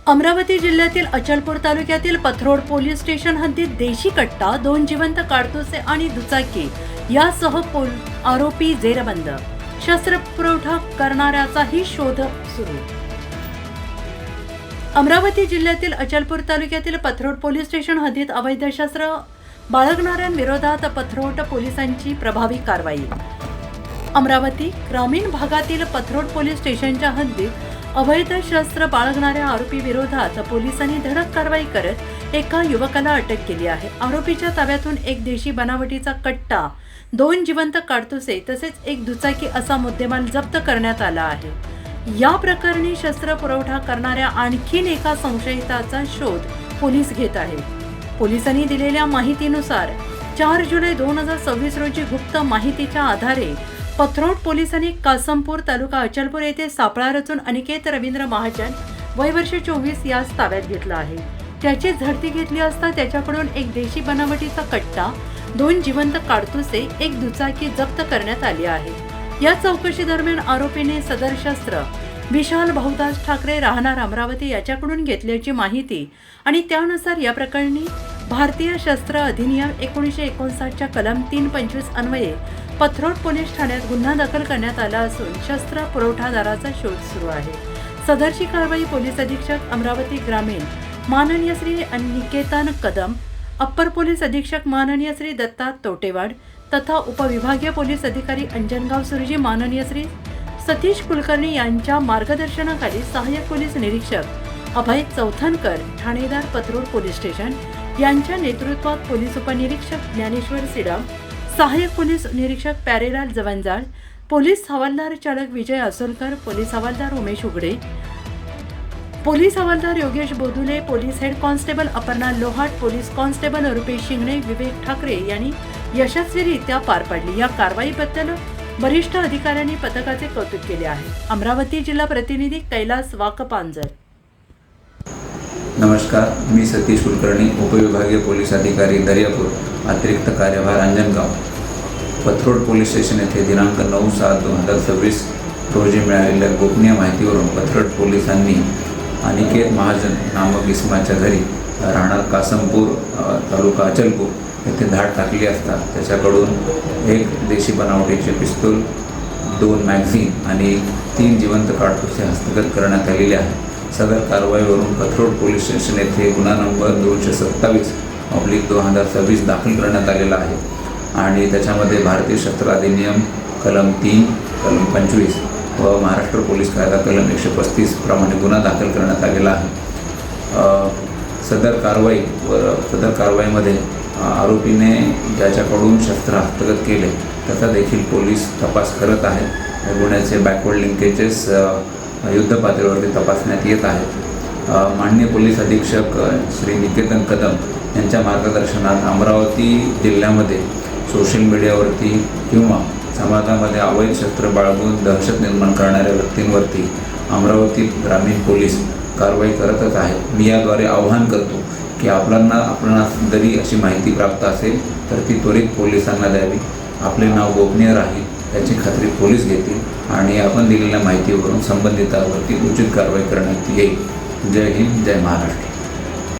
अमरावती जिल्ह्यातील अचलपूर तालुक्यातील Pathrod police station हद्दीत देशी कट्टा, 2 जिवंत काडतुसे आणि दुचाकी यासह आरोपी जेरबंद. शस्त्र पुरवठा करणाऱ्याचाही शोध सुरू. अमरावती जिल्ह्यातील अचलपूर तालुक्यातील पथरोड पोलीस स्टेशन हद्दीत अवैध शस्त्र बाळगणाऱ्यांविरोधात पथरोड पोलिसांची प्रभावी कारवाई. अमरावती ग्रामीण भागातील पथरोड पोलीस स्टेशनच्या हद्दीत अवैध शस्त्र बाळगणाऱ्या आरोपी विरोधात पोलिसांनी धडक कारवाई करत एका युवकाला अटक केली आहे. आरोपीच्या ताब्यातून एक देशी बनावटीचा कट्टा, 2 जिवंत काडतुसे तसेच एक दुचाकी असा मुद्देमाल जप्त करण्यात आला आहे. या प्रकरणी शस्त्र पुरवठा करणाऱ्या आणखीन एका संशयिताचा शोध पोलीस घेत आहेत. पोलिसांनी दिलेल्या माहितीनुसार 4 जुलै 2026 रोजी गुप्त माहितीच्या आधारे पथरोड पोलिसांनी कासमपूर तालुका अचलपूर येथे सापळा रचून अनिकेत रवींद्र महाजन वय वर्ष 24 यास ताब्यात घेतला आहे. त्याची झडती घेतली असता त्याच्याकडून एक देशी बनावटीचा कट्टा, 2 जिवंत काडतुसे, एक दुचाकी जप्त करण्यात आली आहे. या चौकशी दरम्यान आरोपीने सदर शस्त्र विशाल भाऊदास ठाकरे राहणार अमरावती याच्याकडून घेतल्याची माहिती आणि त्यानुसार या प्रकरणी भारतीय शस्त्र अधिनियम 1959च्या कलम 325 अन्वये पथरोड पोलीस ठाण्यात गुन्हा दाखल करण्यात आला असून शस्त्र पुरवठादाराचा शोध सुरू आहे. सदरची कारवाई पोलीस अधीक्षक अमरावती ग्रामीण माननीय श्री निकेतन कदम, अप्पर पोलीस अधीक्षक माननीय श्री दत्ता तोटेवाड तथा उपविभागीय पोलीस अधिकारी अंजनगाव सुरजी माननीय श्री सतीश कुलकर्णी यांच्या मार्गदर्शनाखाली सहाय्यक पोलीस निरीक्षक अभय चौथनकर, ठाणेदार पथरोड पोलीस स्टेशन यांच्या नेतृत्वात पोलीस उपनिरीक्षक ज्ञानेश्वर सिडाम, सहाय्यक पोलीस निरीक्षक प्यारेलाल जवंजाळ, पोलीस हवालदार चालक विजय असोलकर, पोलीस हवालदार उमेश उघडे, पोलीस हवालदार Yogesh Bodhule, police head constable Aparna Lohat, police constable Rupesh Shingane, Vivek Thackeray यांनी यशस्वीरित्या पार पाडली. या कारवाईबद्दल वरिष्ठ अधिकाऱ्यांनी पथकाचे कौतुक केले आहे. अमरावती जिल्हा प्रतिनिधी कैलास वाकपांजर. नमस्कार, मी सतीश कुलकर्णी, उपविभागीय पोलीस अधिकारी दर्यापूर, अतिरिक्त कार्यभार अंजनगाव. पथरोड पोलीस स्टेशन येथे दिनांक 9/7/2026 रोजी मिळालेल्या गोपनीय माहितीवरून पथरोड पोलिसांनी अनिकेत महाजन नामक इसमाच्या घरी राहणार कासमपूर तालुका अचलपूर येथे धाड टाकली असता त्याच्याकडून एक देशी बनावटीचे पिस्तूल, 2 मॅगझीन आणि 3 जिवंत काडतुसे हस्तगत करण्यात आलेले आहे. सदर कारवाईवरून पथरोड पोलीस स्टेशन येथे गुन्हा नंबर 227/2026 दाखल करण्यात आलेला आहे आणि त्याच्यामध्ये भारतीय शस्त्र अधिनियम कलम 3, कलम 25 व महाराष्ट्र पोलीस कायदा कलम 135 प्रमाणे गुन्हा दाखल करण्यात आलेला आहे. सदर कारवाईमध्ये आरोपीने ज्याच्याकडून शस्त्र हस्तगत केले त्याचा देखील पोलीस तपास करत आहेत. गुन्ह्याचे बॅकवर्ड लिंकेजेस युद्ध पातळीवरती तपासण्यात येत आहेत. माननीय पोलीस अधीक्षक श्री निकेतन कदम यांच्या मार्गदर्शनात अमरावती जिल्ह्यामध्ये सोशल मीडियावरती किंवा समाजामध्ये अवैध शस्त्र बाळगून दहशत निर्माण करणाऱ्या व्यक्तींवरती अमरावती ग्रामीण पोलीस कारवाई करतच आहेत. मी याद्वारे आवाहन करतो की आपणास जरी अशी माहिती प्राप्त असेल तर ती त्वरित पोलिसांना द्यावी. आपले नाव गोपनीय राहील याची खात्री पोलीस घेतील आणि आपण दिलेल्या माहितीवरून संबंधितांवरती उचित कारवाई करण्यात येईल. जय हिंद, जय महाराष्ट्र.